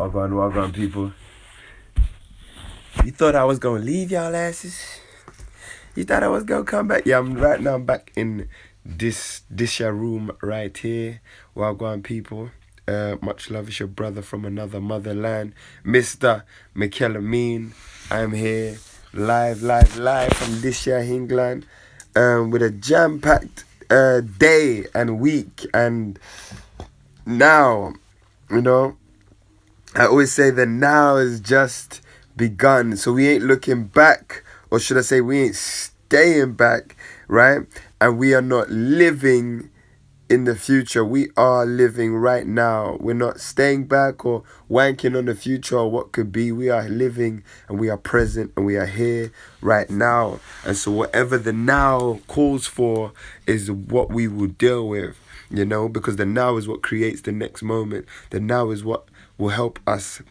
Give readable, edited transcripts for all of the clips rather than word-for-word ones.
Well gone, people. You thought I was gonna leave y'all asses? You thought I was gonna come back? Yeah, right now I'm back in this your room right here. Well gone, people. Much love, it's your brother from another motherland, Mr. Mikel. I'm here live from this year England, with a jam-packed day and week. And now, you know, I always say that now is just begun. So we ain't looking back, or should I say we ain't staying back, right? And we are not living in the future. We are living right now. We're not staying back or wanking on the future or what could be. We are living and we are present and we are here right now. And so whatever the now calls for is what we will deal with, you know, because the now is what creates the next moment. The now is what will help us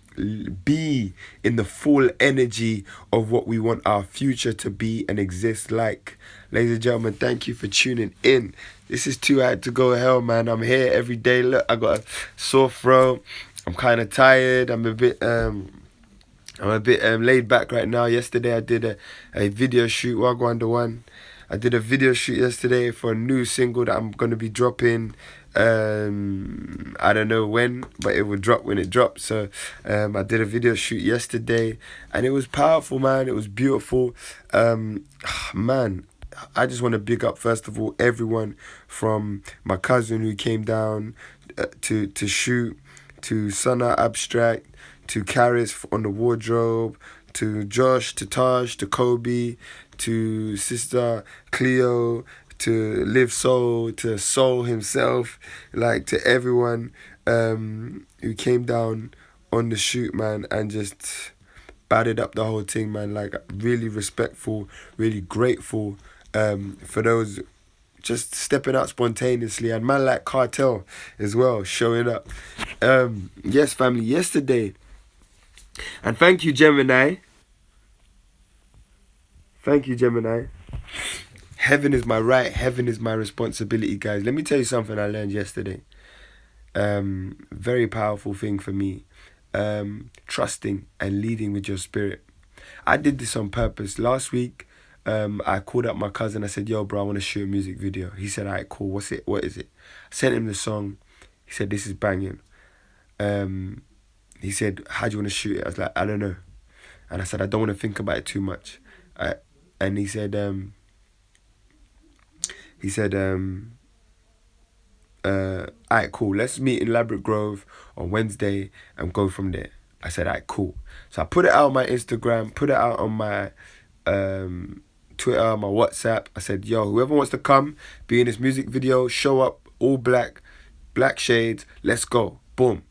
be in the full energy of what we want our future to be and exist like. Ladies and gentlemen, thank you for tuning in. This is Too Hard to Go Hell, man. I'm here every day. Look, I got a sore throat. I'm kind of tired. I'm a bit laid back right now. Yesterday I did a video shoot. Wagwan the one. I did a video shoot yesterday for a new single that I'm gonna be dropping. I don't know when, but it will drop when it drops. So I did a video shoot yesterday and it was powerful, man. It was beautiful. Man, I just want to big up, first of all, everyone from my cousin who came down to shoot, to Sana Abstract, to Karis on the wardrobe, to Josh, to Taj, to Kobe, to Sister Cleo, to Live Soul, to Soul himself, like to everyone who came down on the shoot, man, and just batted up the whole thing, man. Like, really respectful, really grateful for those just stepping out spontaneously, and man like Cartel as well showing up. Yes, family, yesterday, and thank you, Gemini. Heaven is my right, heaven is my responsibility, guys. Let me tell you something I learned yesterday. Very powerful thing for me. Trusting and leading with your spirit. I did this on purpose. Last week, I called up my cousin. I said, yo, bro, I want to shoot a music video. He said, all right, cool. What is it? I sent him the song. He said, this is banging. He said, how do you want to shoot it? I was like, I don't know. And I said, I don't want to think about it too much. And he said, alright, cool, let's meet in Ladbroke Grove on Wednesday and go from there. I said, alright, cool. So I put it out on my Instagram, put it out on my Twitter, my WhatsApp. I said, yo, whoever wants to come, be in this music video, show up, all black shades, let's go. Boom.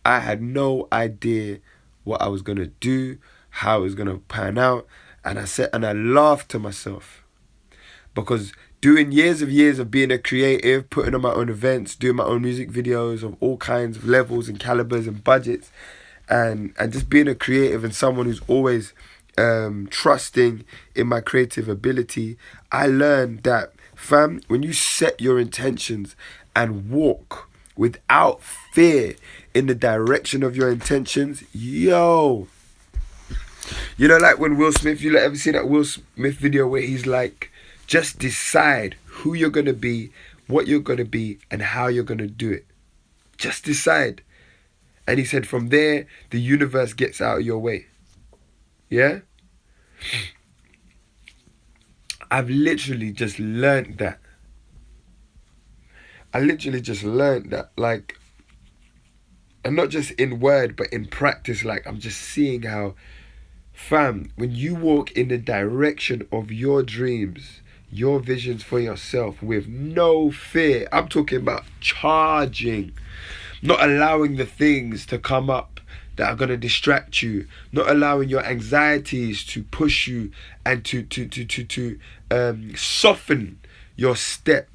I had no idea what I was going to do, how it was going to pan out. And I laughed to myself, because doing years of being a creative, putting on my own events, doing my own music videos of all kinds of levels and calibers and budgets, and just being a creative and someone who's always trusting in my creative ability, I learned that, fam, when you set your intentions and walk without fear in the direction of your intentions, yo, you know, like when Will Smith, you ever seen that Will Smith video where he's like, just decide who you're going to be, what you're going to be, and how you're going to do it. Just decide. And he said from there, the universe gets out of your way. Yeah? I've literally just learned that. Like, and not just in word, but in practice. Like, I'm just seeing how, fam, when you walk in the direction of your dreams, your visions for yourself with no fear, I'm talking about charging, not allowing the things to come up that are going to distract you, not allowing your anxieties to push you and to soften your step,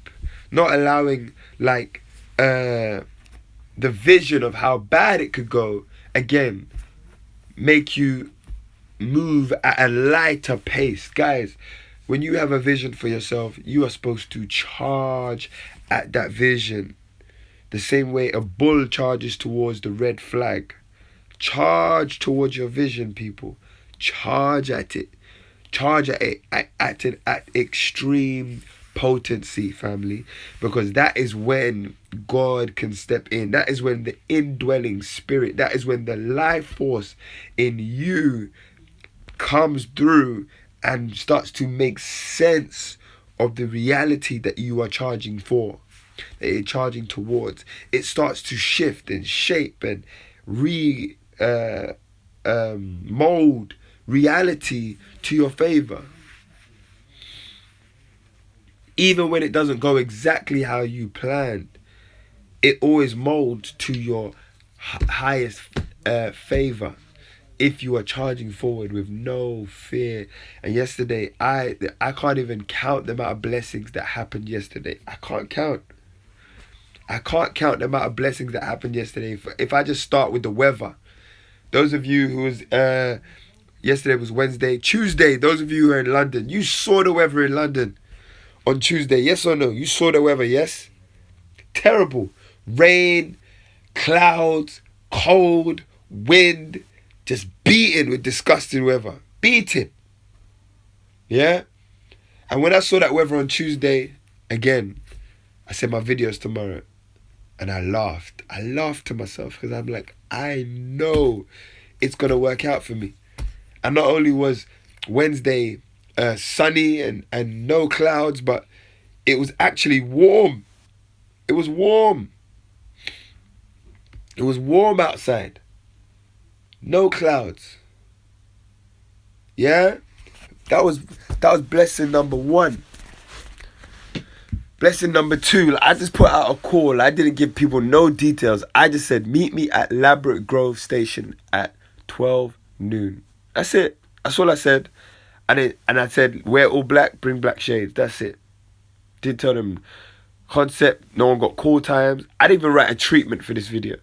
not allowing like the vision of how bad it could go, again, make you move at a lighter pace. Guys, when you have a vision for yourself, you are supposed to charge at that vision. The same way a bull charges towards the red flag. Charge towards your vision, people. Charge at it. Charge at it at extreme potency, family. Because that is when God can step in. That is when the indwelling spirit, that is when the life force in you comes through and starts to make sense of the reality that you are charging for, that you're charging towards. It starts to shift and shape and mold reality to your favor. Even when it doesn't go exactly how you planned, it always molds to your highest favor if you are charging forward with no fear. And yesterday, I can't even count the amount of blessings that happened yesterday. I can't count the amount of blessings that happened yesterday. If I just start with the weather, those of you who was yesterday was Wednesday, Tuesday, those of you who are in London, you saw the weather in London on Tuesday, yes or no? You saw the weather, yes? Terrible. Rain, clouds, cold, wind, just beaten with disgusting weather. Beaten. Yeah? And when I saw that weather on Tuesday, again, I said my videos tomorrow. And I laughed. I laughed to myself because I'm like, I know it's going to work out for me. And not only was Wednesday sunny and no clouds, but it was actually warm. It was warm. It was warm outside. No clouds. Yeah? That was blessing number 1. Blessing number 2, I just put out a call. I didn't give people no details. I just said, meet me at Labrador Grove Station at 12 noon. That's it. That's all I said. And I said, wear all black, bring black shades. That's it. Didn't tell them concept. No one got call times. I didn't even write a treatment for this video.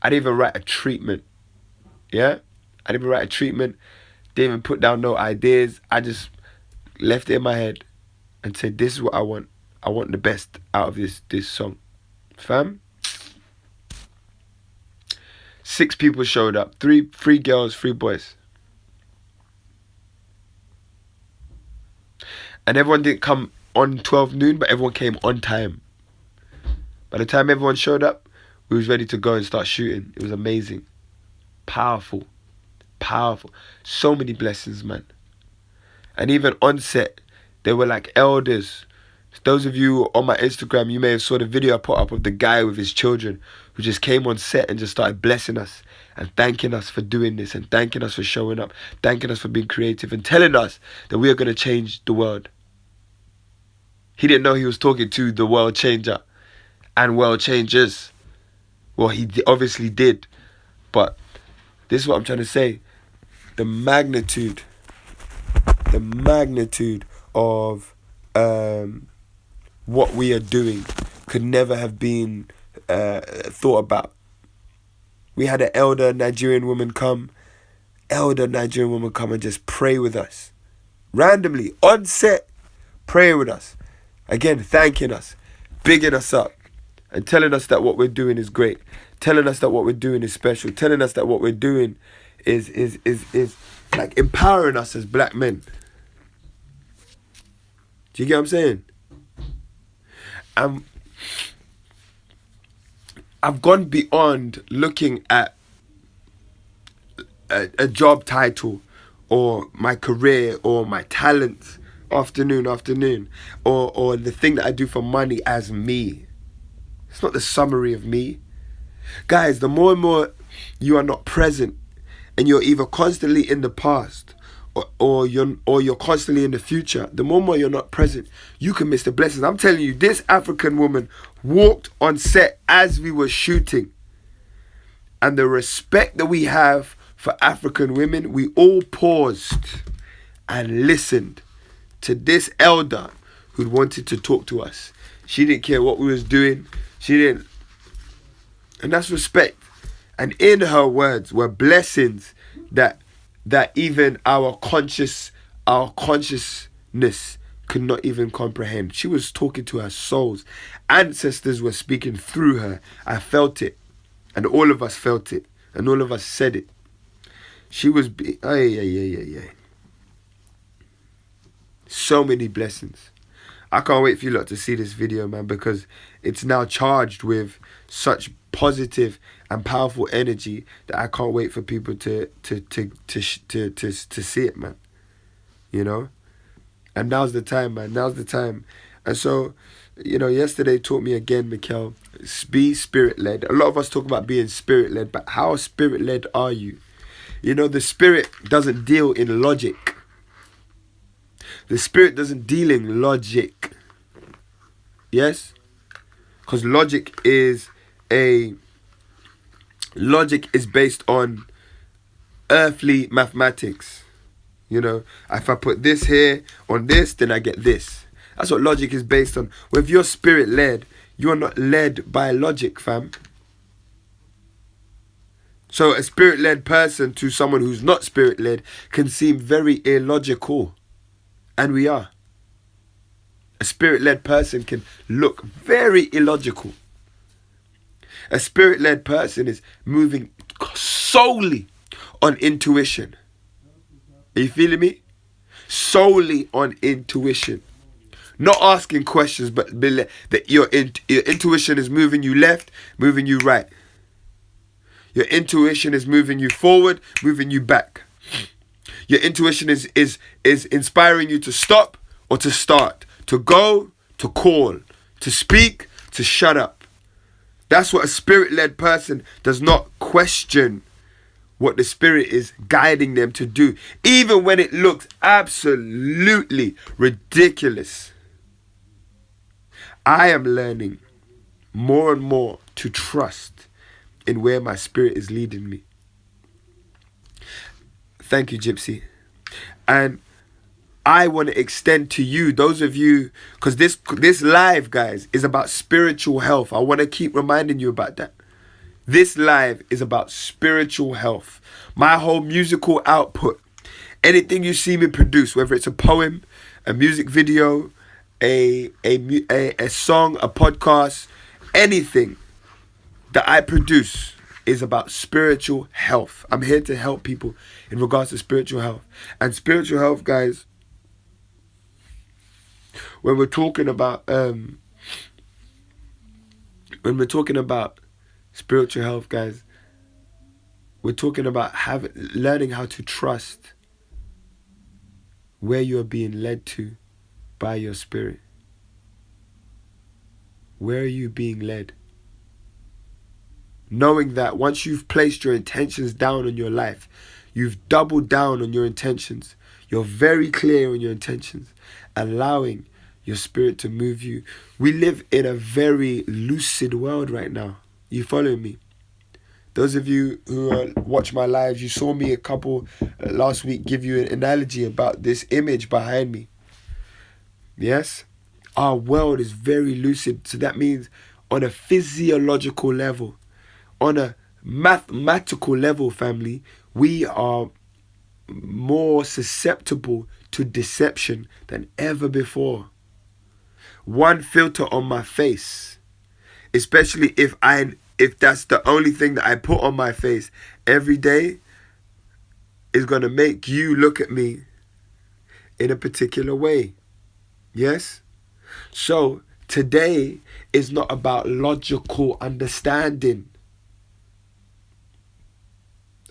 I didn't even write a treatment. Yeah? I didn't even write a treatment. Didn't even put down no ideas. I just left it in my head and said, this is what I want. I want the best out of this song. Fam? 6 people showed up. 3 girls, 3 boys. And everyone didn't come on 12 noon, but everyone came on time. By the time everyone showed up, we was ready to go and start shooting. It was amazing. Powerful. Powerful. So many blessings, man. And even on set, they were like elders. Those of you on my Instagram, you may have saw the video I put up of the guy with his children who just came on set and just started blessing us and thanking us for doing this and thanking us for showing up, thanking us for being creative and telling us that we are going to change the world. He didn't know he was talking to the world changer and world changers. Well, he obviously did. But this is what I'm trying to say. The magnitude of what we are doing could never have been thought about. We had an elder Nigerian woman come and just pray with us. Randomly, on set, praying with us. Again, thanking us, bigging us up, and telling us that what we're doing is great. Telling us that what we're doing is special. Telling us that what we're doing is like empowering us as black men. Do you get what I'm saying? I've gone beyond looking at a job title or my career or my talents afternoon or the thing that I do for money as me. It's not the summary of me. Guys, the more and more you are not present and you're either constantly in the past or you're constantly in the future, the more and more you're not present, you can miss the blessings. I'm telling you, this African woman walked on set as we were shooting. And the respect that we have for African women, we all paused and listened to this elder who wanted to talk to us. She didn't care what we was doing. She didn't. And that's respect. And in her words were blessings that even our consciousness could not even comprehend. She was talking to her souls. Ancestors were speaking through her. I felt it. And all of us felt it. And all of us said it. She was... So many blessings. I can't wait for you lot to see this video, man, because it's now charged with such positive and powerful energy that I can't wait for people to see it, man. You know? And now's the time, man. Now's the time. And so, you know, yesterday taught me again, Mikel, be spirit-led. A lot of us talk about being spirit-led, but how spirit-led are you? You know, the spirit doesn't deal in logic. The spirit doesn't deal in logic. Yes? Because logic is based on earthly mathematics. You know, if I put this here on this, then I get this. That's what logic is based on. Well, if you're spirit-led, you're not led by logic, fam. So a spirit-led person to someone who's not spirit-led can seem very illogical. And we are. A spirit-led person can look very illogical. A spirit-led person is moving solely on intuition. Are you feeling me? Solely on intuition. Not asking questions, but that your intuition is moving you left, moving you right. Your intuition is moving you forward, moving you back. Your intuition is inspiring you to stop or to start, to go, to call, to speak, to shut up. That's what a spirit-led person does not question what the spirit is guiding them to do, even when it looks absolutely ridiculous. I am learning more and more to trust in where my spirit is leading me. Thank you, Gypsy. And I want to extend to you, those of you, because this live, guys, is about spiritual health. I want to keep reminding you about that. This live is about spiritual health. My whole musical output, anything you see me produce, whether it's a poem, a music video, a song, a podcast, anything that I produce is about spiritual health. I'm here to help people in regards to spiritual health. And spiritual health, guys, when we're talking about spiritual health, guys, we're talking about learning how to trust where you're being led to by your spirit. Where are you being led? Knowing that once you've placed your intentions down on your life, you've doubled down on your intentions. You're very clear on your intentions, allowing your spirit to move you. We live in a very lucid world right now. You following me? Those of you who watch my lives, you saw me last week give you an analogy about this image behind me. Yes? Our world is very lucid. So that means on a physiological level, on a mathematical level, family, we are more susceptible to deception than ever before. One filter on my face, especially if that's the only thing that I put on my face every day, is going to make you look at me in a particular way. Yes? So today is not about logical understanding.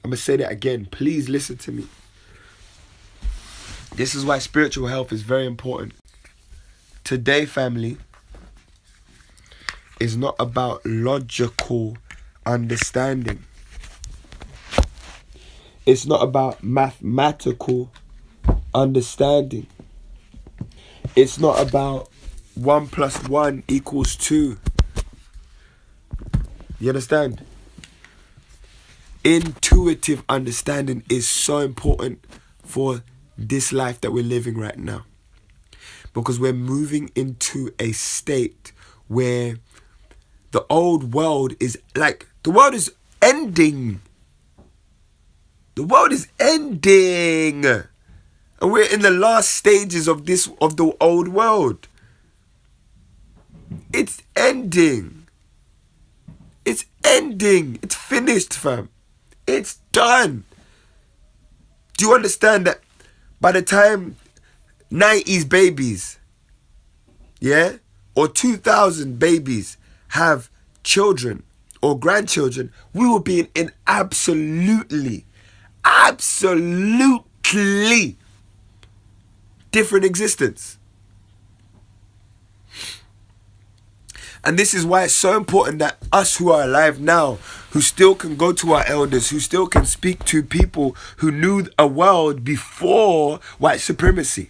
I'm going to say that again. Please listen to me. This is why spiritual health is very important. Today, family, is not about logical understanding. It's not about mathematical understanding. It's not about 1 + 1 = 2. You understand? Intuitive understanding is so important for this life that we're living right now. Because we're moving into a state where the old world is like, the world is ending. The world is ending. And we're in the last stages of the old world. It's ending. It's ending. It's finished, fam. It's done. Do you understand that by the time 90s babies, yeah, or 2000 babies have children or grandchildren, we will be in absolutely different existence. And this is why it's so important that us who are alive now, who still can go to our elders, who still can speak to people who knew a world before white supremacy.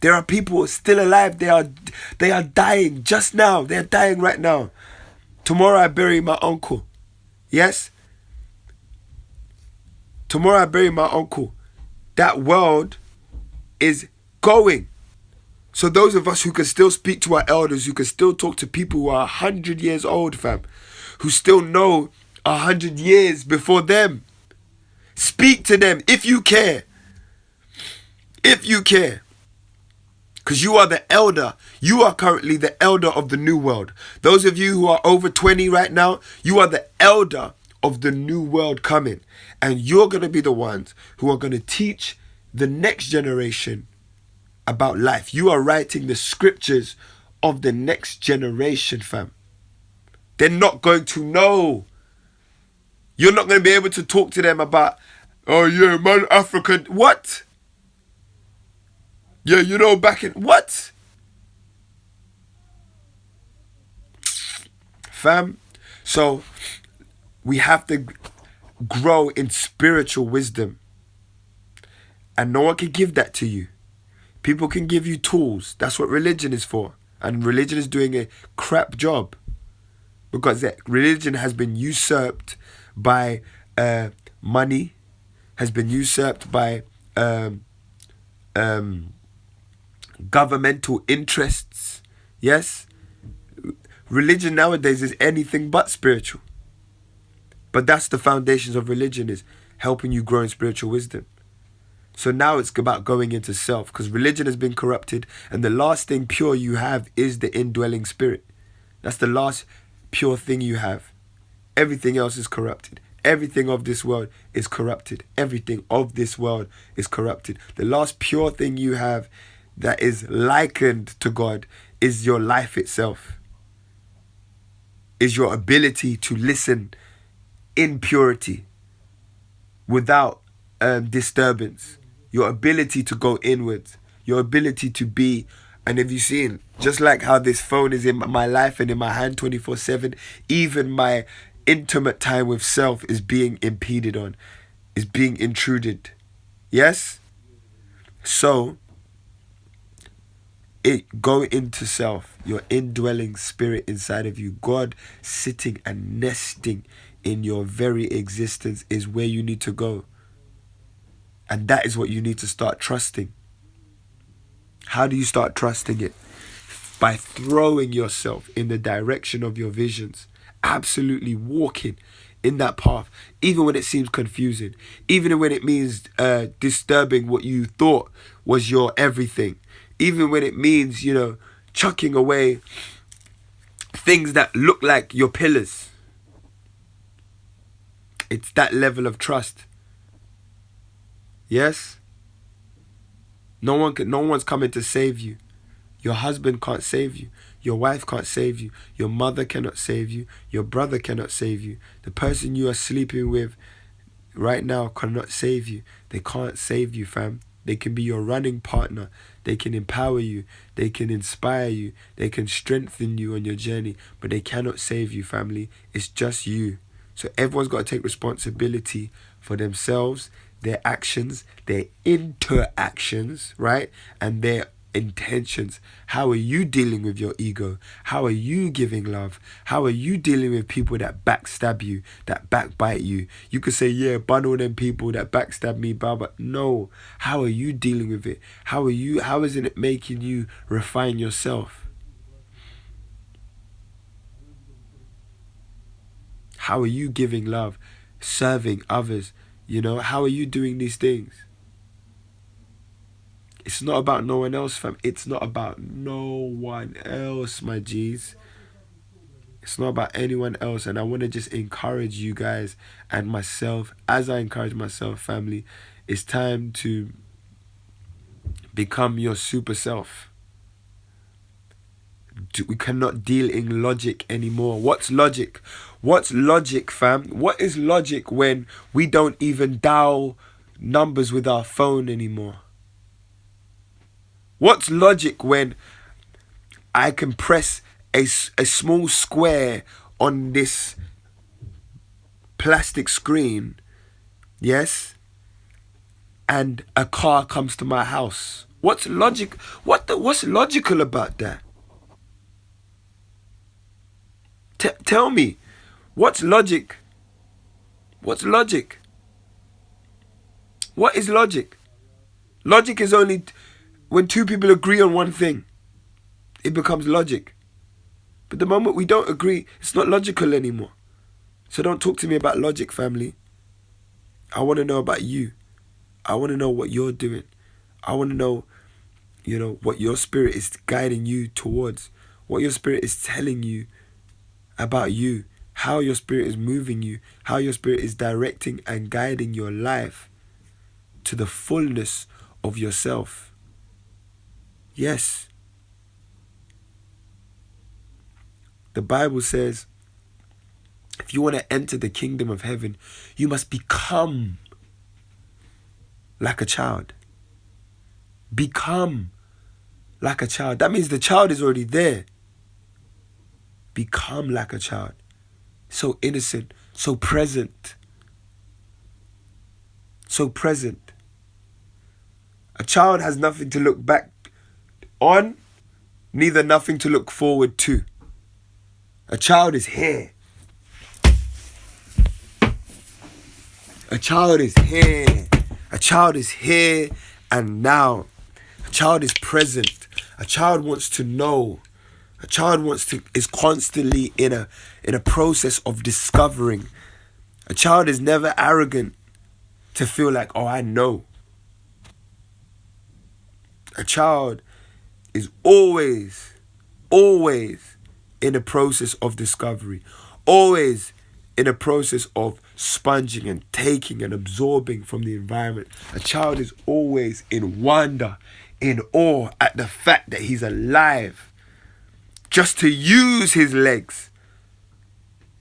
There are people still alive. They are dying just now. They're dying right now. Tomorrow I bury my uncle. Yes? Tomorrow I bury my uncle. That world is going. So those of us who can still speak to our elders, who can still talk to people who are 100 years old, fam, who still know 100 years before them, speak to them if you care. If you care. Because you are the elder. You are currently the elder of the new world. Those of you who are over 20 right now, you are the elder of the new world coming. And you're going to be the ones who are going to teach the next generation about life. You are writing the scriptures of the next generation, fam. They're not going to know. You're not going to be able to talk to them about, oh yeah, man, African. What? Yeah, you know, back in what? Fam. So we have to grow in spiritual wisdom. And no one can give that to you. People can give you tools. That's what religion is for. And religion is doing a crap job. Because religion has been usurped by money, has been usurped by governmental interests. Yes? Religion nowadays is anything but spiritual. But that's the foundations of religion, is helping you grow in spiritual wisdom. So now it's about going into self, because religion has been corrupted, and the last thing pure you have is the indwelling spirit. That's the last pure thing you have. Everything else is corrupted. Everything of this world is corrupted. Everything of this world is corrupted. The last pure thing you have that is likened to God is your life itself. Is your ability to listen in purity without disturbance. Your ability to go inwards. Your ability to be. And have you seen, just like how this phone is in my life and in my hand 24/7, even my intimate time with self is being impeded on, is being intruded. Yes? So, go into self, your indwelling spirit inside of you. God sitting and nesting in your very existence is where you need to go. And that is what you need to start trusting. How do you start trusting it? By throwing yourself in the direction of your visions. Absolutely walking in that path. Even when it seems confusing. Even when it means disturbing what you thought was your everything. Even when it means, chucking away things that look like your pillars. It's that level of trust. Yes? No one's coming to save you. Your husband can't save you. Your wife can't save you. Your mother cannot save you. Your brother cannot save you. The person you are sleeping with right now cannot save you. They can't save you, fam. They can be your running partner. They can empower you. They can inspire you. They can strengthen you on your journey. But they cannot save you, family. It's just you. So everyone's got to take responsibility for themselves, their actions, their interactions, right? And their intentions. How are you dealing with your ego? How are you giving love? How are you dealing with people that backstab you, that backbite you? You could say, yeah, bun all them people that backstab me, but no. How are you dealing with it? How isn't it making you refine yourself? How are you giving love, serving others? How are you doing these things? It's not about no one else, fam. It's not about no one else, my G's. It's not about anyone else. And I want to just encourage you guys and myself, as I encourage myself, family. It's time to become your super self. We cannot deal in logic anymore. What's logic? What's logic, fam? What is logic when we don't even dial numbers with our phone anymore? What's logic when I can press a small square on this plastic screen, yes, and a car comes to my house? What's logic? What's logical about that? Tell me, what's logic? What's logic? What is logic? Logic is only when two people agree on one thing. It becomes logic. But the moment we don't agree, it's not logical anymore. So don't talk to me about logic, family. I want to know about you. I want to know what you're doing. I want to know, what your spirit is guiding you towards. What your spirit is telling you about you, how your spirit is moving you, how your spirit is directing and guiding your life to the fullness of yourself. Yes. The Bible says, if you want to enter the kingdom of heaven, you must become like a child. Become like a child. That means the child is already there. Become like a child. So innocent, so present. So present. A child has nothing to look back on, neither nothing to look forward to. A child is here. A child is here. A child is here and now. A child is present. A child wants to know. A child is constantly in a process of discovering. A child is never arrogant to feel like, oh, I know. A child is always in a process of discovery. Always in a process of sponging and taking and absorbing from the environment. A child is always in wonder, in awe at the fact that he's alive. Just to use his legs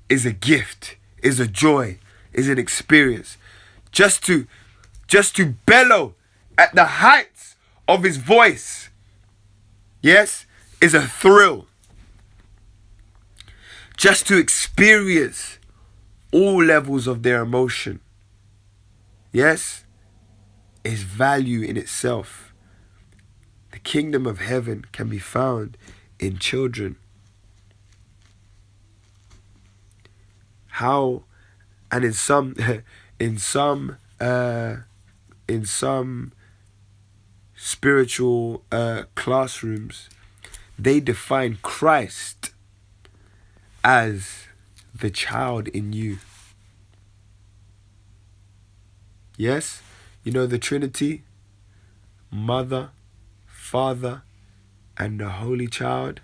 is a gift, is a joy, is an experience. Just to bellow at the heights of his voice, yes, is a thrill. Just to experience all levels of their emotion, yes, is value in itself. The kingdom of heaven can be found in children. How, and in some spiritual classrooms, they define Christ as the child in you. Yes, the Trinity, Mother, Father, and the Holy Child.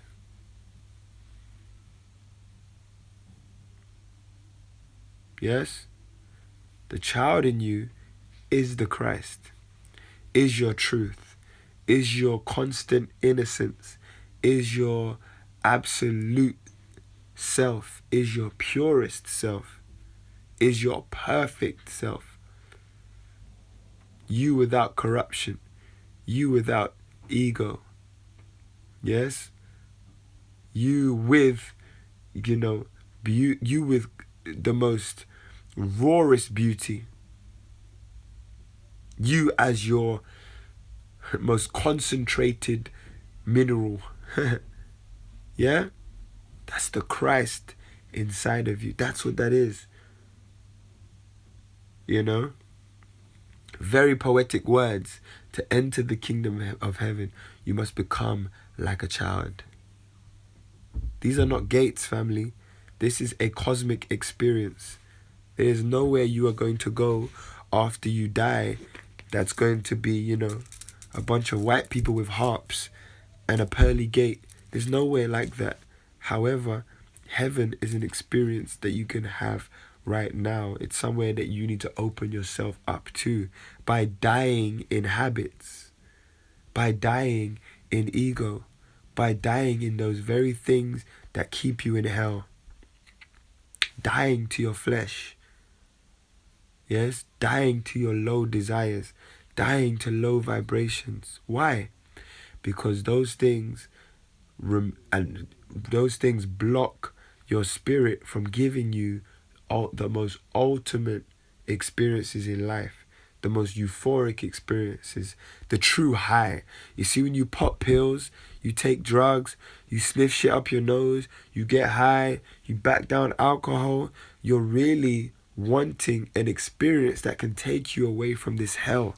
Yes, the child in you is the Christ, is your truth, is your constant innocence, is your absolute self, is your purest self, is your perfect self. You without corruption, you without ego. Yes, you with, you with the most rawest beauty. You as your most concentrated mineral. Yeah? That's the Christ inside of you. That's what that is. Very poetic words. To enter the kingdom of heaven, you must become like a child. These are not gates, family. This is a cosmic experience. There is nowhere you are going to go after you die that's going to be, a bunch of white people with harps and a pearly gate. There's nowhere like that. However, Heaven is an experience that you can have right now. It's somewhere that you need to open yourself up to by dying in habits, by dying in ego, by dying in those very things that keep you in hell. Dying to your flesh. Yes, dying to your low desires, dying to low vibrations. Why? Because those things block your spirit from giving you the most ultimate experiences in life, the most euphoric experiences, the true high. You see, when you pop pills, you take drugs, you sniff shit up your nose, you get high, you back down alcohol, you're really wanting an experience that can take you away from this hell.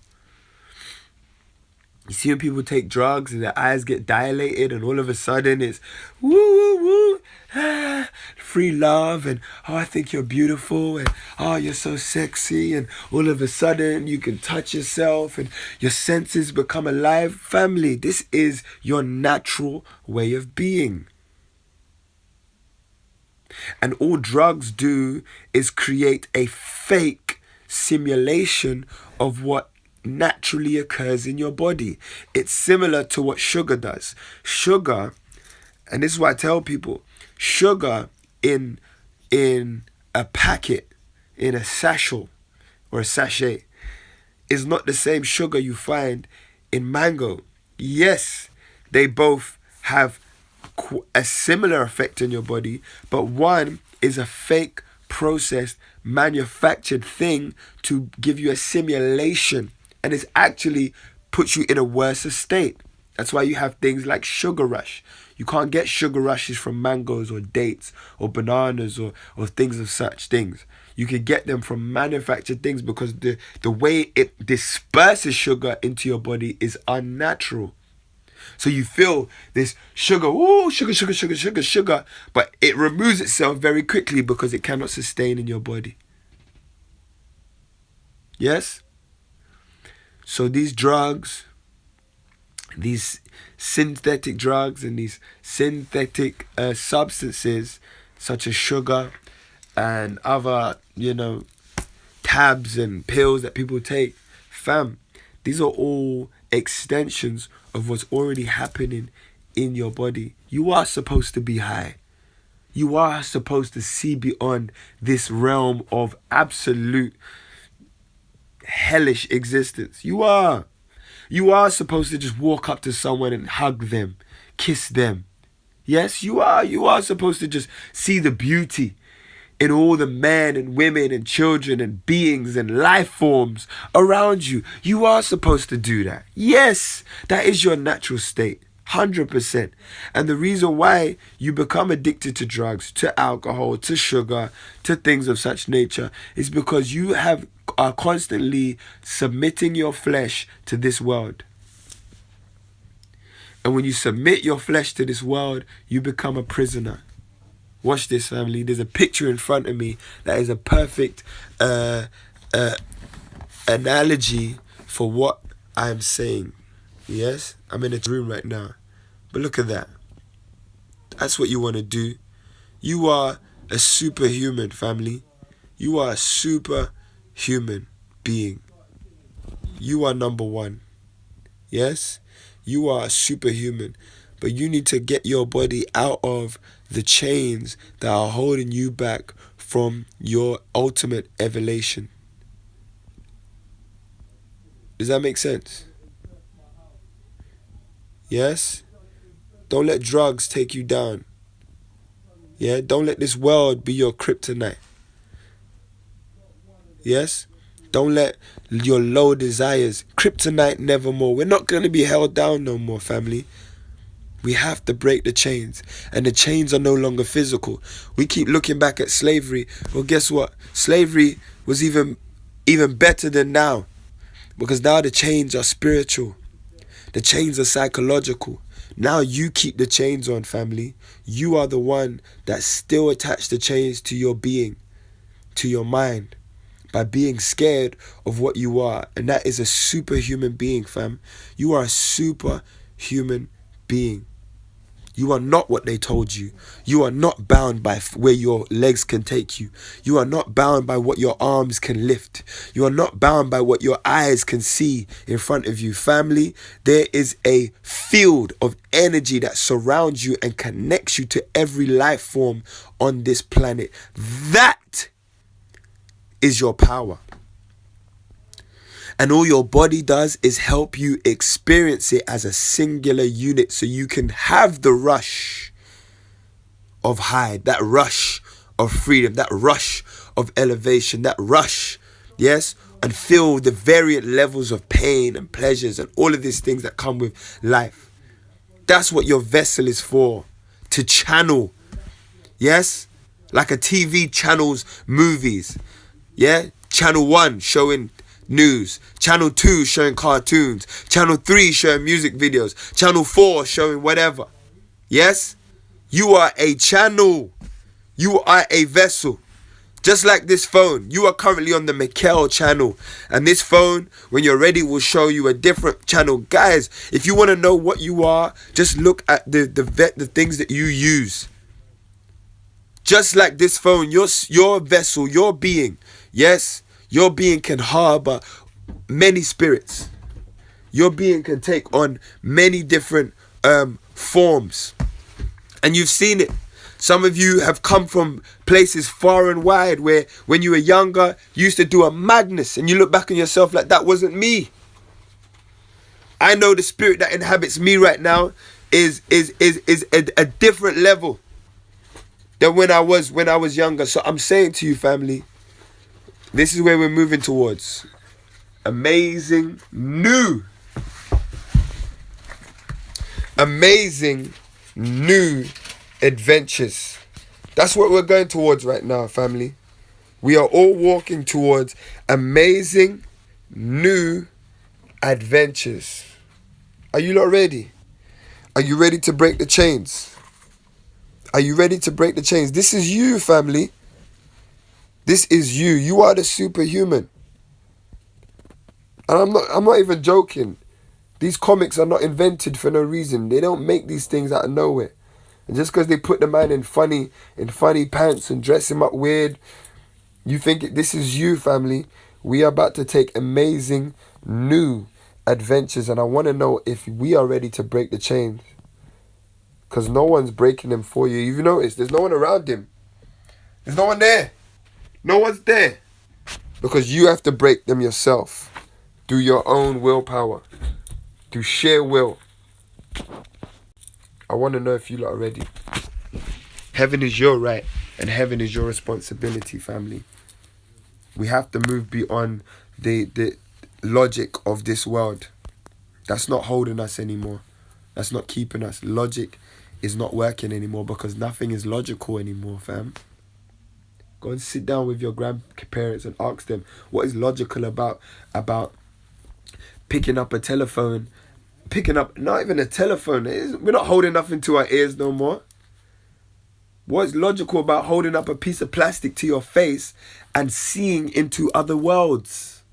You see when people take drugs and their eyes get dilated and all of a sudden it's woo woo woo, free love, and oh, I think you're beautiful, and oh, you're so sexy, and all of a sudden you can touch yourself and your senses become alive. Family, this is your natural way of being. And all drugs do is create a fake simulation of what naturally occurs in your body. It's similar to what sugar does. Sugar, and this is what I tell people, sugar in a packet, in a sachet or a sachet, is not the same sugar you find in mango. Yes, they both have a similar effect in your body, but one is a fake, processed, manufactured thing to give you a simulation, and it's actually puts you in a worse state. That's why you have things like sugar rush. You can't get sugar rushes from mangoes or dates or bananas or things of such things. You can get them from manufactured things because the way it disperses sugar into your body is unnatural. So you feel this sugar, ooh, sugar, but it removes itself very quickly because it cannot sustain in your body. Yes? So these drugs, these synthetic drugs and these synthetic substances such as sugar and other, tabs and pills that people take, fam, these are all extensions of what's already happening in your body. You are supposed to be high. You are supposed to see beyond this realm of absolute hellish existence. You are. You are supposed to just walk up to someone and hug them, kiss them. Yes, you are. You are supposed to just see the beauty in all the men and women and children and beings and life forms around you. You are supposed to do that. Yes, that is your natural state. 100%. And the reason why you become addicted to drugs, to alcohol, to sugar, to things of such nature is because you are constantly submitting your flesh to this world. And when you submit your flesh to this world, you become a prisoner. Watch this, family. There's a picture in front of me that is a perfect analogy for what I'm saying. Yes? I'm in a room right now. But look at that. That's what you want to do. You are a superhuman, family. You are a superhuman being. You are number one. Yes? You are a superhuman. But you need to get your body out of the chains that are holding you back from your ultimate elevation. Does that make sense? Yes? Don't let drugs take you down. Yeah? Don't let this world be your kryptonite. Yes? Don't let your low desires, kryptonite nevermore. We're not going to be held down no more, family. We have to break the chains. And the chains are no longer physical. We keep looking back at slavery. Well, guess what? Slavery was even better than now. Because now the chains are spiritual. The chains are psychological. Now you keep the chains on, family. You are the one that still attached the chains to your being, to your mind, by being scared of what you are. And that is a superhuman being, fam. You are a superhuman being. You are not what they told you. You are not bound by where your legs can take you. You are not bound by what your arms can lift. You are not bound by what your eyes can see in front of you. Family, there is a field of energy that surrounds you and connects you to every life form on this planet. That is your power. And all your body does is help you experience it as a singular unit so you can have the rush of high, that rush of freedom, that rush of elevation, that rush, yes, and feel the variant levels of pain and pleasures and all of these things that come with life. That's what your vessel is for, to channel, yes, like a TV channels movies, yeah, channel 1 showing news, channel 2 showing cartoons, channel 3 showing music videos, channel 4 showing whatever. Yes, you are a channel, you are a vessel. Just like this phone, you are currently on the Mikel channel, and this phone, when you're ready, will show you a different channel. Guys, if you want to know what you are, just look at the things that you use. Just like this phone, your vessel, your being, yes, your being can harbor many spirits. Your being can take on many different forms. And you've seen it. Some of you have come from places far and wide where when you were younger, you used to do a madness and you look back on yourself like that wasn't me. I know the spirit that inhabits me right now is a different level than when I was younger. So I'm saying to you, family, this is where we're moving towards. Amazing new adventures. That's what we're going towards right now, family. We are all walking towards amazing new adventures. Are you lot ready? Are you ready to break the chains? Are you ready to break the chains? This is you, family. This is you. You are the superhuman. And I'm not even joking. These comics are not invented for no reason. They don't make these things out of nowhere. And just because they put the man in funny pants and dress him up weird, you think this is you, family. We are about to take amazing new adventures. And I want to know if we are ready to break the chains. Because no one's breaking them for you. You've noticed there's no one around him. There's no one there. No one's there. Because you have to break them yourself. Through your own willpower. Through sheer will. I want to know if you lot are ready. Heaven is your right. And heaven is your responsibility, family. We have to move beyond the logic of this world. That's not holding us anymore. That's not keeping us. Logic is not working anymore because nothing is logical anymore, fam. Go and sit down with your grandparents and ask them what is logical about picking up a telephone, picking up not even a telephone. We're not holding nothing to our ears no more. What's logical about holding up a piece of plastic to your face and seeing into other worlds?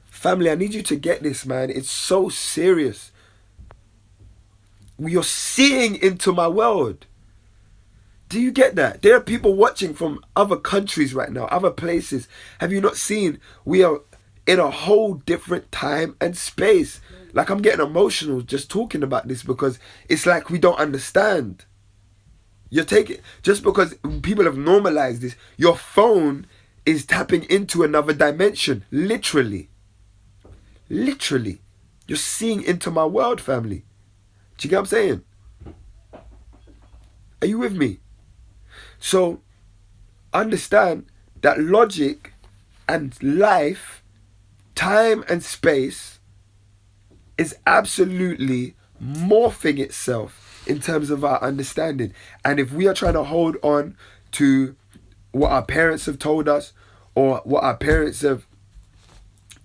Family, I need you to get this, man. It's so serious. You're seeing into my world. Do you get that? There are people watching from other countries right now, other places. Have you not seen? We are in a whole different time and space. Like, I'm getting emotional just talking about this because it's like we don't understand. You're taking, just because people have normalized this, your phone is tapping into another dimension. Literally. Literally. You're seeing into my world, family. Do you get what I'm saying? Are you with me? So, understand that logic and life, time and space is absolutely morphing itself in terms of our understanding. And if we are trying to hold on to what our parents have told us, or what our parents have,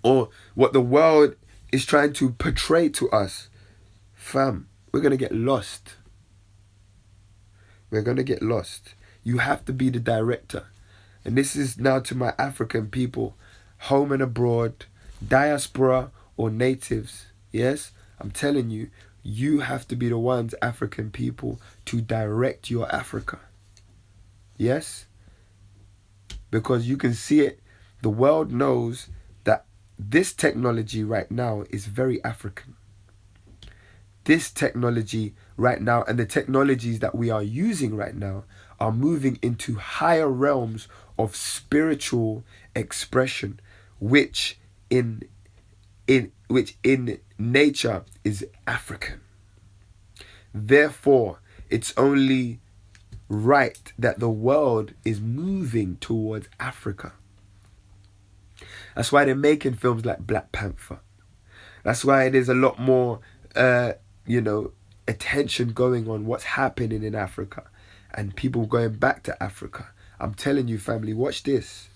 or what the world is trying to portray to us, fam, we're going to get lost. We're going to get lost. You have to be the director. And this is now to my African people, home and abroad, diaspora or natives. Yes, I'm telling you, you have to be the ones, African people, to direct your Africa. Yes? Because you can see it. The world knows that this technology right now is very African. This technology right now and the technologies that we are using right now are moving into higher realms of spiritual expression, which in nature is African. Therefore, it's only right that the world is moving towards Africa. That's why they're making films like Black Panther. That's why there's a lot more attention going on what's happening in Africa and people going back to Africa. I'm telling you, family, watch this.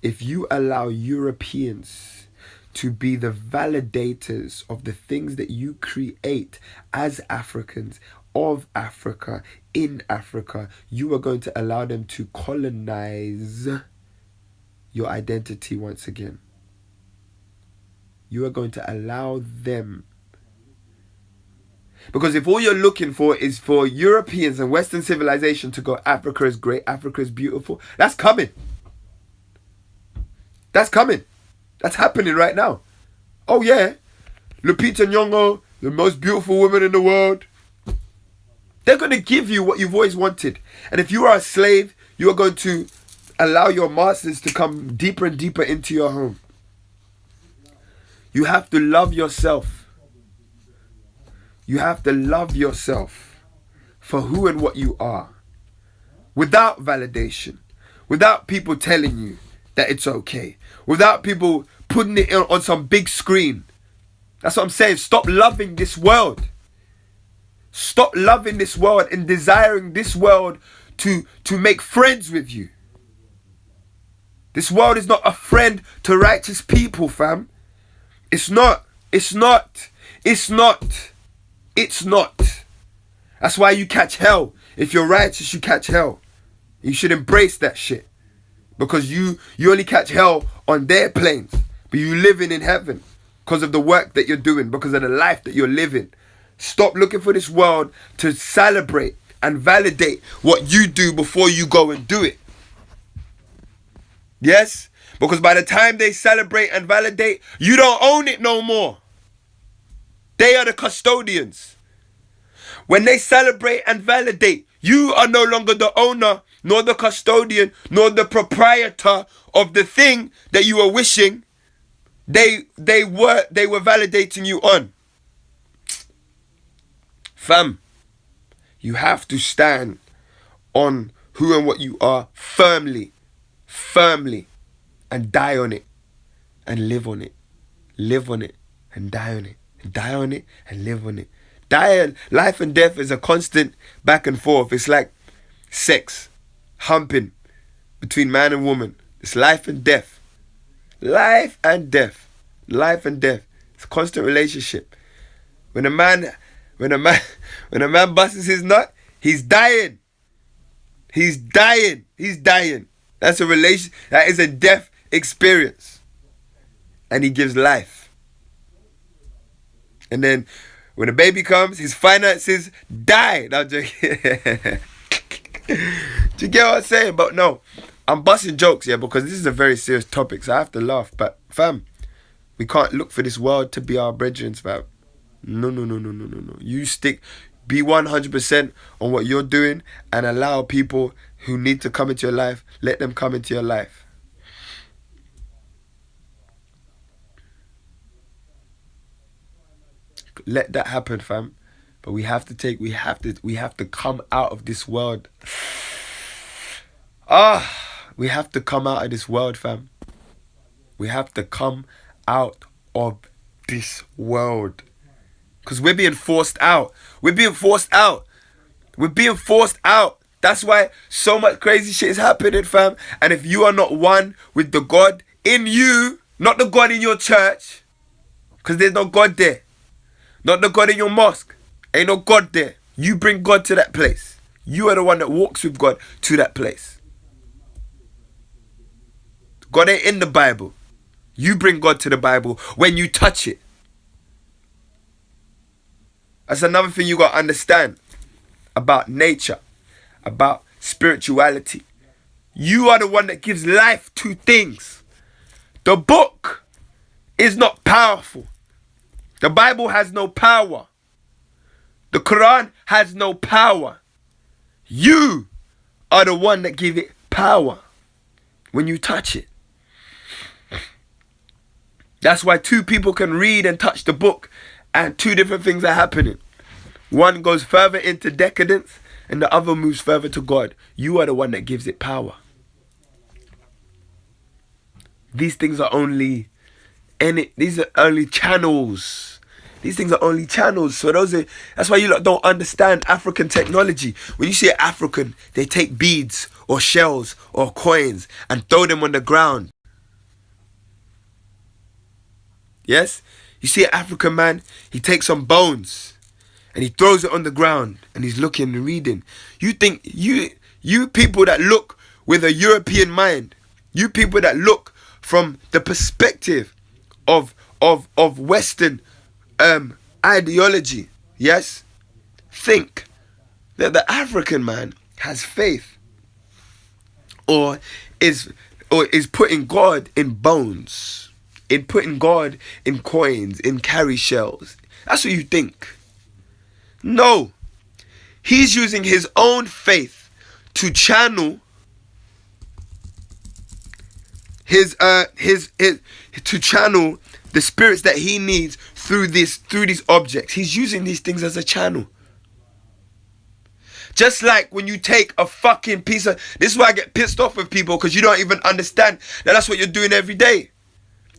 If you allow Europeans to be the validators of the things that you create as Africans, of Africa, in Africa, you are going to allow them to colonize your identity once again. You are going to allow them. Because if all you're looking for is for Europeans and Western civilization to go, Africa is great, Africa is beautiful, that's coming. That's coming. That's happening right now. Oh yeah, Lupita Nyong'o, the most beautiful woman in the world. They're going to give you what you've always wanted. And if you are a slave, you are going to allow your masters to come deeper and deeper into your home. You have to love yourself. You have to love yourself for who and what you are. Without validation. Without people telling you that it's okay. Without people putting it on some big screen. That's what I'm saying. Stop loving this world. Stop loving this world and desiring this world to make friends with you. This world is not a friend to righteous people, fam. It's not. It's not. It's not. It's not. That's why you catch hell. If you're righteous, you catch hell. You should embrace that shit. Because you only catch hell on their planes. But you living in heaven. Because of the work that you're doing. Because of the life that you're living. Stop looking for this world to celebrate and validate what you do before you go and do it. Yes? Because by the time they celebrate and validate, you don't own it no more. They are the custodians. When they celebrate and validate, you are no longer the owner, nor the custodian, nor the proprietor of the thing that you were wishing they were validating you on. Fam, you have to stand on who and what you are firmly, and die on it, and live on it, and die on it, and die on it, and live on it. Life and death is a constant back and forth. It's like sex, humping between man and woman. It's life and death. Life and death. Life and death. It's a constant relationship. When a man busts his nut, he's dying. He's dying. That's a relation. That is a death experience. And he gives life. And then when a baby comes, his finances die. No, I'm joking. Do you get what I'm saying? But no, I'm busting jokes, yeah, because this is a very serious topic, so I have to laugh. But fam, we can't look for this world to be our brethren, fam. No. You be 100% on what you're doing and allow people who need to come into your life, let them come into your life. Let that happen, fam. But we have to come out of this world. We have to come out of this world, fam. We have to come out of this world. Because we're being forced out. That's why so much crazy shit is happening, fam. And if you are not one with the God in you, not the God in your church, because there's no God there. Not the God in your mosque. Ain't no God there. You bring God to that place. You are the one that walks with God to that place. God ain't in the Bible. You bring God to the Bible when you touch it. That's another thing you got to understand about nature, about spirituality. You are the one that gives life to things. The book is not powerful. The Bible has no power. The Quran has no power. You are the one that give it power when you touch it. That's why two people can read and touch the book and two different things are happening. One goes further into decadence and the other moves further to God. You are the one that gives it power. These things are only channels. These things are only channels. So that's why you don't understand African technology. When you see an African, they take beads or shells or coins and throw them on the ground. Yes? You see an African man, he takes some bones and he throws it on the ground and he's looking and reading. You think, you people that look with a European mind, you people that look from the perspective of Western ideology, yes, think that the African man has faith or is putting God in bones, in putting God in coins, in carry shells. That's what you think. No, he's using his own faith to channel to channel the spirits that he needs through these objects. He's using these things as a channel. Just like when you take a fucking piece of... This is why I get pissed off with people, because you don't even understand that that's what you're doing every day.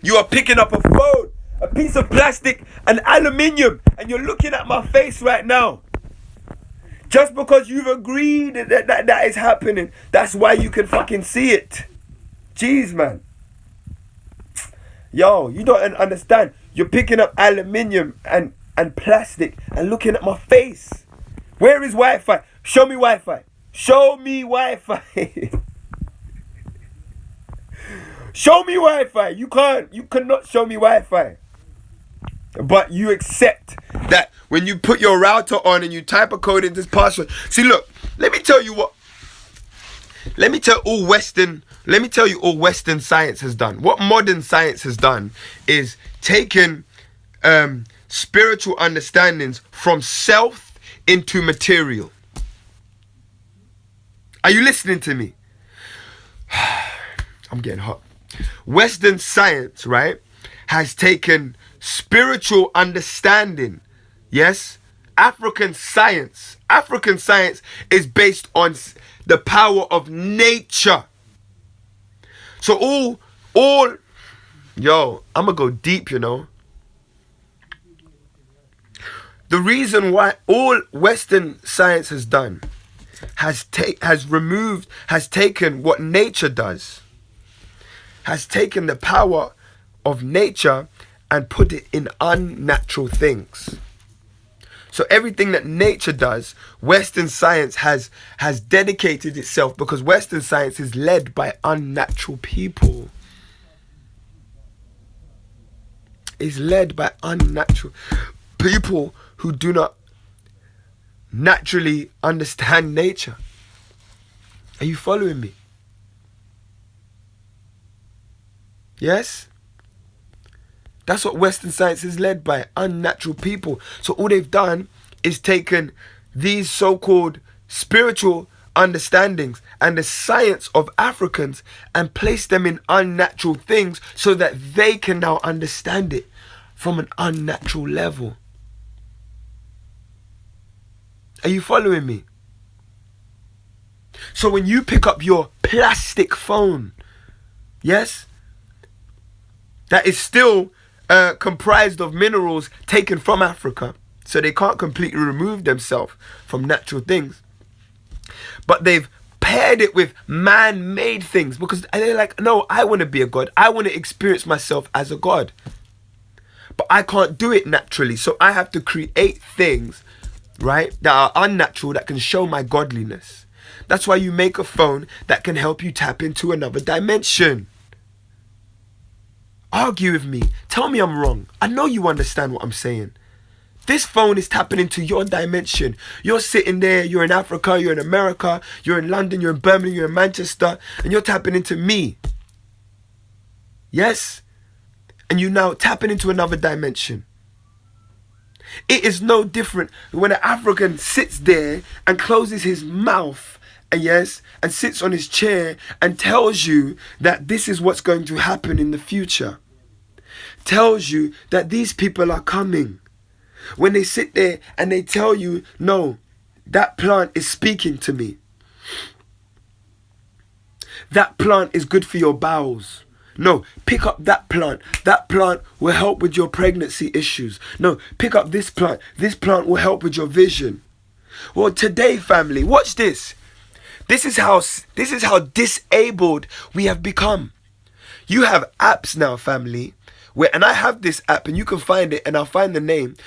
You are picking up a phone, a piece of plastic, an aluminium, and you're looking at my face right now. Just because you've agreed that is happening, that's why you can fucking see it. Jeez, man. Yo, you don't understand. You're picking up aluminium and plastic and looking at my face. Where is Wi-Fi? Show me Wi-Fi. Show me Wi-Fi. Show me Wi-Fi. You cannot show me Wi-Fi. But you accept that when you put your router on and you type a code into this password. See, look, let me tell you all Western science has done. What modern science has done is taken spiritual understandings from self into material. Are you listening to me? I'm getting hot. Western science, right, has taken spiritual understanding. Yes? African science is based on the power of nature. So all yo, I'm gonna go deep, you know. The reason why all Western science has done has taken what nature does, has taken the power of nature and put it in unnatural things. So everything that nature does, Western science has dedicated itself, because Western science is led by unnatural people. Is led by unnatural people who do not naturally understand nature. Are you following me? Yes? That's what Western science is led by, unnatural people. So all they've done is taken these so-called spiritual understandings and the science of Africans and placed them in unnatural things so that they can now understand it from an unnatural level. Are you following me? So when you pick up your plastic phone, yes, that is still comprised of minerals taken from Africa, so they can't completely remove themselves from natural things, but they've paired it with man-made things, because they're like, no, I want to be a god, I want to experience myself as a god, but I can't do it naturally, so I have to create things, right, that are unnatural, that can show my godliness. That's why you make a phone that can help you tap into another dimension. Argue with me. Tell me I'm wrong. I know you understand what I'm saying. This phone is tapping into your dimension. You're sitting there, you're in Africa, you're in America, you're in London, you're in Birmingham, you're in Manchester, and you're tapping into me. Yes? And you now tapping into another dimension. It is no different when an African sits there and closes his mouth, and yes, and sits on his chair and tells you that this is what's going to happen in the future. Tells you that these people are coming. When they sit there and they tell you, no, that plant is speaking to me. That plant is good for your bowels. No, pick up that plant. That plant will help with your pregnancy issues. No, pick up this plant. This plant will help with your vision. Well, today, family, watch this. This is how disabled we have become. You have apps now, family, and I have this app, and you can find it, and I'll find the name.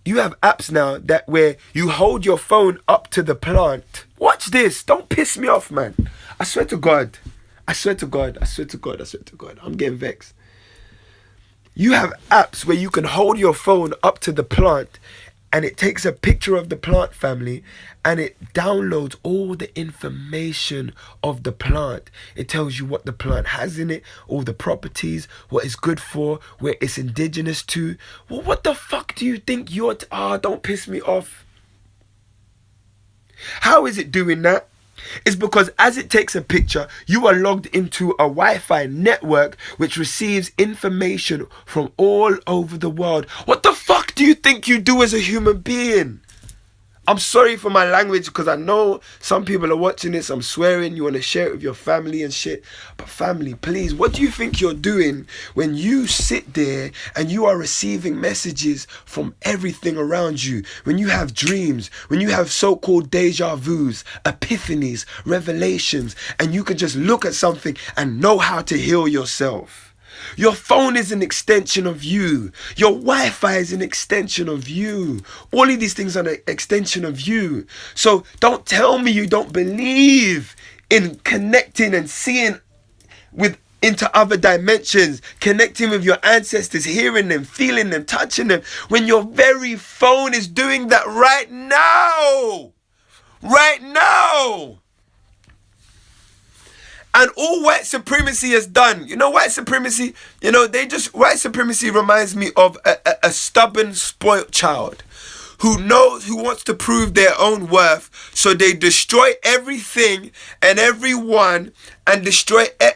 You have apps now where you hold your phone up to the plant. Watch this. Don't piss me off, man. I swear to God. I swear to God. I'm getting vexed. You have apps where you can hold your phone up to the plant, and it takes a picture of the plant, family, and it downloads all the information of the plant. It tells you what the plant has in it, all the properties, what it's good for, where it's indigenous to. Well, what the fuck do you think don't piss me off. How is it doing that? It's because as it takes a picture, you are logged into a Wi-Fi network which receives information from all over the world. What the fuck do you think you do as a human being? I'm sorry for my language because I know some people are watching this. I'm swearing, you want to share it with your family and shit. But family, please, what do you think you're doing when you sit there and you are receiving messages from everything around you? When you have dreams, when you have so-called deja vus, epiphanies, revelations, and you can just look at something and know how to heal yourself. Your phone is an extension of you. Your Wi-Fi is an extension of you. All of these things are an extension of you. So don't tell me you don't believe in connecting and seeing into other dimensions, connecting with your ancestors, hearing them, feeling them, touching them, when your very phone is doing that right now. Right now. And all white supremacy has done, white supremacy, white supremacy reminds me of a stubborn, spoilt child who wants to prove their own worth. So they destroy everything and everyone and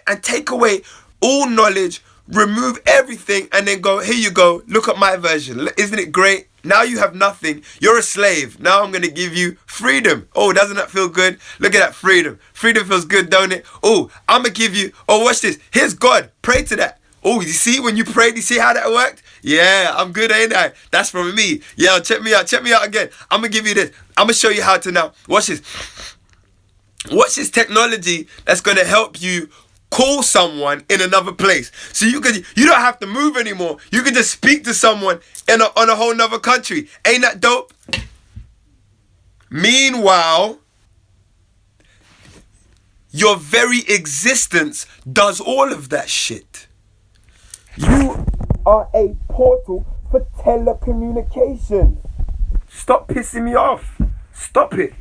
and take away all knowledge, remove everything, and then go, here you go, look at my version. Isn't it great? Now you have nothing. You're a slave. Now I'm going to give you freedom. Oh, doesn't that feel good? Look at that freedom. Freedom feels good, don't it? Oh, I'm going to give you, watch this. Here's God. Pray to that. Oh, you see when you prayed, you see how that worked? Yeah, I'm good, ain't I? That's from me. Yeah, check me out. Check me out again. I'm going to give you this. I'm going to show you how to now. Watch this. Watch this technology that's going to help you call someone in another place. So you don't have to move anymore. You can just speak to someone on a whole nother country. Ain't that dope? Meanwhile, your very existence does all of that shit. You are a portal for telecommunications. Stop pissing me off. Stop it.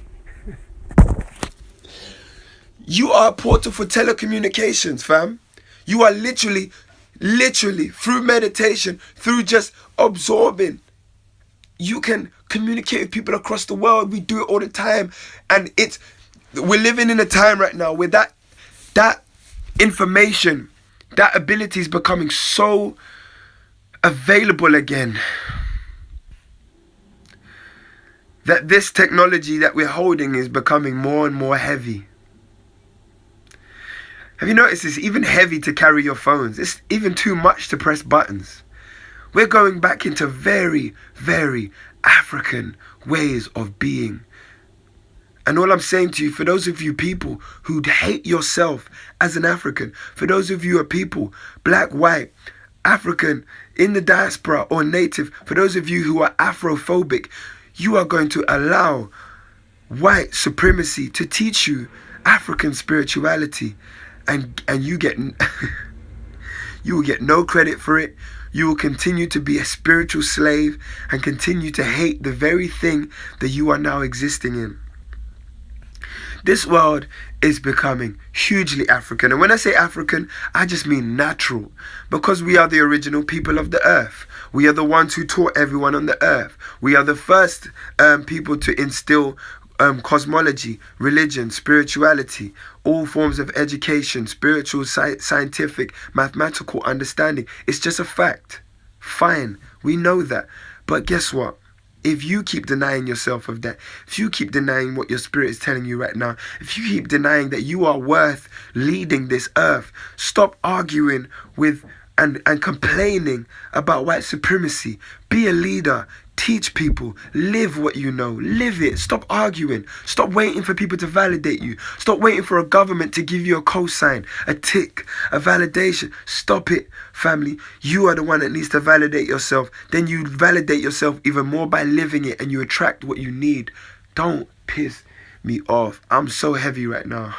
You are a portal for telecommunications, fam. You are literally, through meditation, through just absorbing, you can communicate with people across the world. We do it all the time. And we're living in a time right now where that information, that ability is becoming so available again. That this technology that we're holding is becoming more and more heavy. Have you noticed it's even heavy to carry your phones? It's even too much to press buttons. We're going back into very, very African ways of being. And all I'm saying to you, for those of you people who hate yourself as an African, for those of you who are people, black, white, African, in the diaspora or native, for those of you who are Afrophobic, you are going to allow white supremacy to teach you African spirituality. And you get You will get no credit for it. You will continue to be a spiritual slave and continue to hate the very thing that you are now existing in. This world is becoming hugely African. And when I say African, I just mean natural. Because we are the original people of the earth. We are the ones who taught everyone on the earth. We are the first people to instill cosmology, religion, spirituality, all forms of education, spiritual, scientific, mathematical understanding. It's just a fact. Fine, we know that. But guess what? If you keep denying yourself of that, if you keep denying what your spirit is telling you right now, if you keep denying that you are worth leading this earth, stop arguing with and complaining about white supremacy. Be a leader. Teach people. Live what you know. Live it. Stop arguing. Stop waiting for people to validate you. Stop waiting for a government to give you a cosign, a tick, a validation. Stop it, family. You are the one that needs to validate yourself. Then you validate yourself even more by living it, and you attract what you need. Don't piss me off. I'm so heavy right now.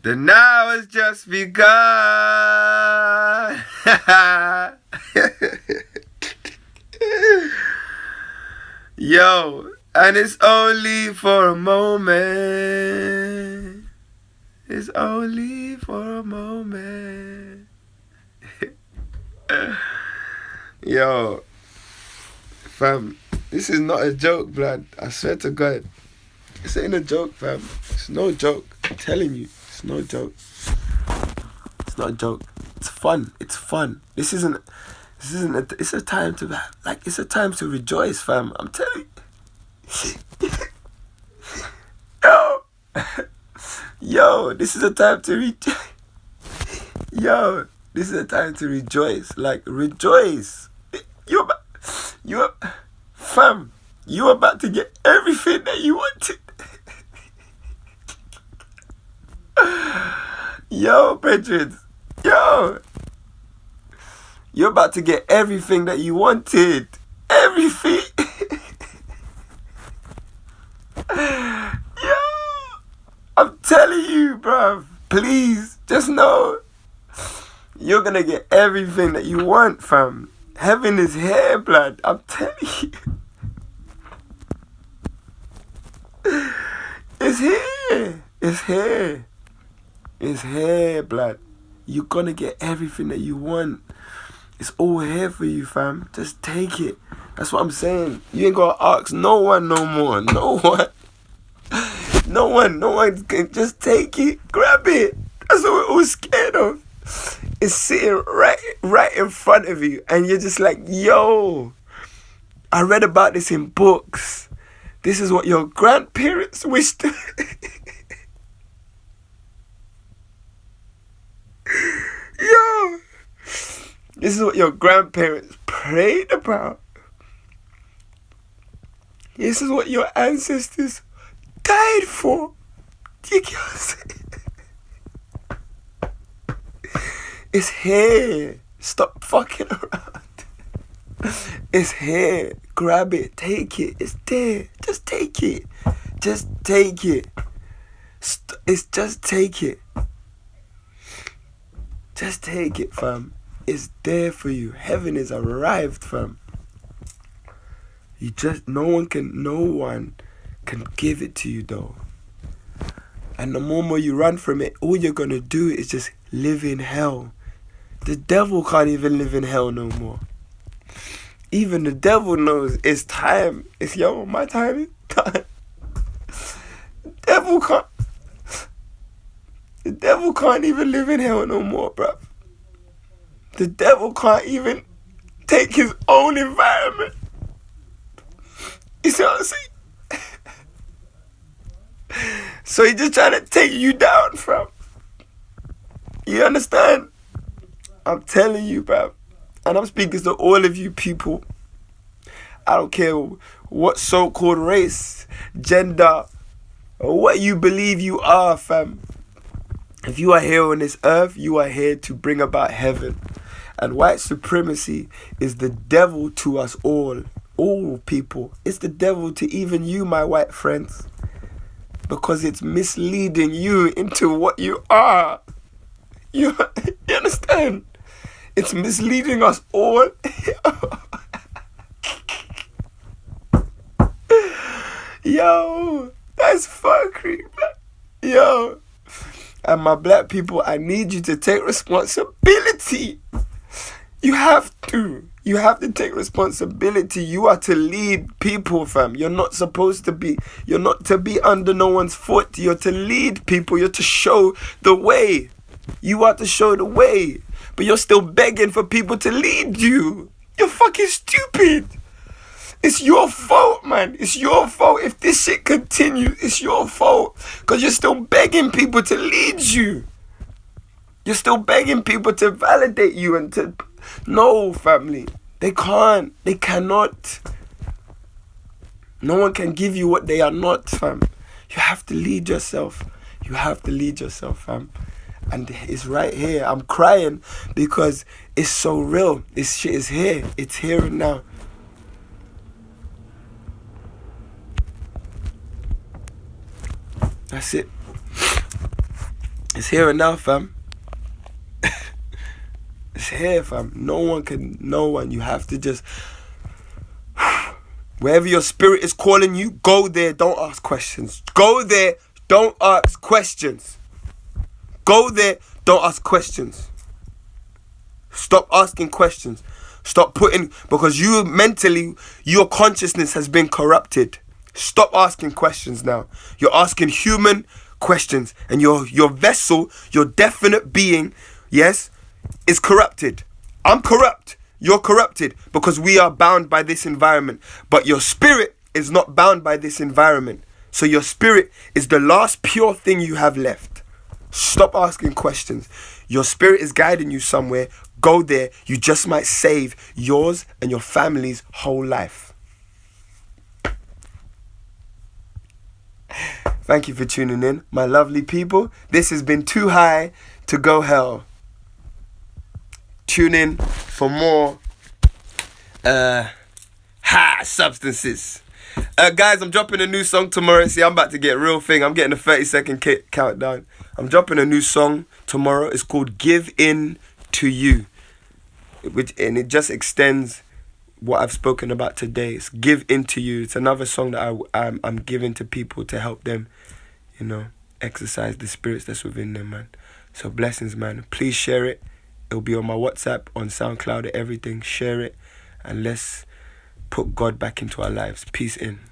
The now has just begun. Yo, and it's only for a moment. It's only for a moment. Yo, fam, this is not a joke, blood. I swear to God. This ain't a joke, fam. It's no joke. I'm telling you. It's no joke. It's not a joke. It's fun. It's fun. It's a time to, it's a time to rejoice, fam. I'm telling you. Yo, this is a time to rejoice. Yo, this is a time to rejoice. Like, rejoice. Fam, you're about to get everything that you wanted. Yo, brethren. Yo. You're about to get everything that you wanted. Everything. Yo. I'm telling you, bruv. Please, just know. You're gonna get everything that you want, fam. Heaven is here, blood. I'm telling you. It's here. It's here. It's here, blood. You're gonna get everything that you want. It's all here for you, fam. Just take it. That's what I'm saying. You ain't gonna ask no one no more. No one. No one can just take it. Grab it. That's what we're all scared of. It's sitting right in front of you. And you're just like, yo, I read about this in books. This is what your grandparents wished. Yo, this is what your grandparents prayed about. This is what your ancestors died for. Do you get what I'm saying? It's here. Stop fucking around. It's here. Grab it. Take it. It's there. Just take it. Just take it. It's just take it. Just take it, fam. It's there for you. Heaven is arrived, fam. No one can give it to you, though. And the more you run from it, all you're gonna do is just live in hell. The devil can't even live in hell no more. Even the devil knows it's time. It's my time is time. The devil can't even live in hell no more, bruv. The devil can't even take his own environment. You see what I'm saying? So he's just trying to take you down, fam. You understand? I'm telling you, bruv. And I'm speaking to all of you people. I don't care what so-called race, gender, or what you believe you are, fam. If you are here on this earth, you are here to bring about heaven. And white supremacy is the devil to us all people. It's the devil to even you, my white friends. Because it's misleading you into what you are. You understand? It's misleading us all. Yo, that's fuckery, man. Yo. And my black people, I need you to take responsibility. You have to. You have to take responsibility. You are to lead people, fam. You're not to be under no one's foot. You're to lead people. You're to show the way. You are to show the way. But you're still begging for people to lead you. You're fucking stupid. It's your fault, man. It's your fault. If this shit continues, it's your fault. Because you're still begging people to lead you. You're still begging people to validate you and to... No, family. They can't. They cannot. No one can give you what they are not, fam. You have to lead yourself. You have to lead yourself, fam. And it's right here. I'm crying because it's so real. This shit is here. It's here and now. That's it. It's here and now, fam. It's here, fam. No one. You have to just... Wherever your spirit is calling you, go there. Don't ask questions. Go there. Don't ask questions. Go there. Don't ask questions. Stop asking questions. Stop putting... Because you mentally, your consciousness has been corrupted. Stop asking questions now. You're asking human questions. And your vessel, your definite being, yes, is corrupted. I'm corrupt. You're corrupted because we are bound by this environment. But your spirit is not bound by this environment. So your spirit is the last pure thing you have left. Stop asking questions. Your spirit is guiding you somewhere. Go there. You just might save yours and your family's whole life. Thank you for tuning in, my lovely people. This has been Too High to Go Hell. Tune in for more high substances. Guys, I'm dropping a new song tomorrow. See, I'm about to get real thing. I'm getting a 30-second countdown. I'm dropping a new song tomorrow. It's called Give In To You. And it just extends what I've spoken about today. It's Give In To You. It's another song that I'm giving to people to help them, exercise the spirits that's within them, man. So blessings, man. Please share it. It'll be on my WhatsApp, on SoundCloud, everything. Share it, and let's put God back into our lives. Peace in.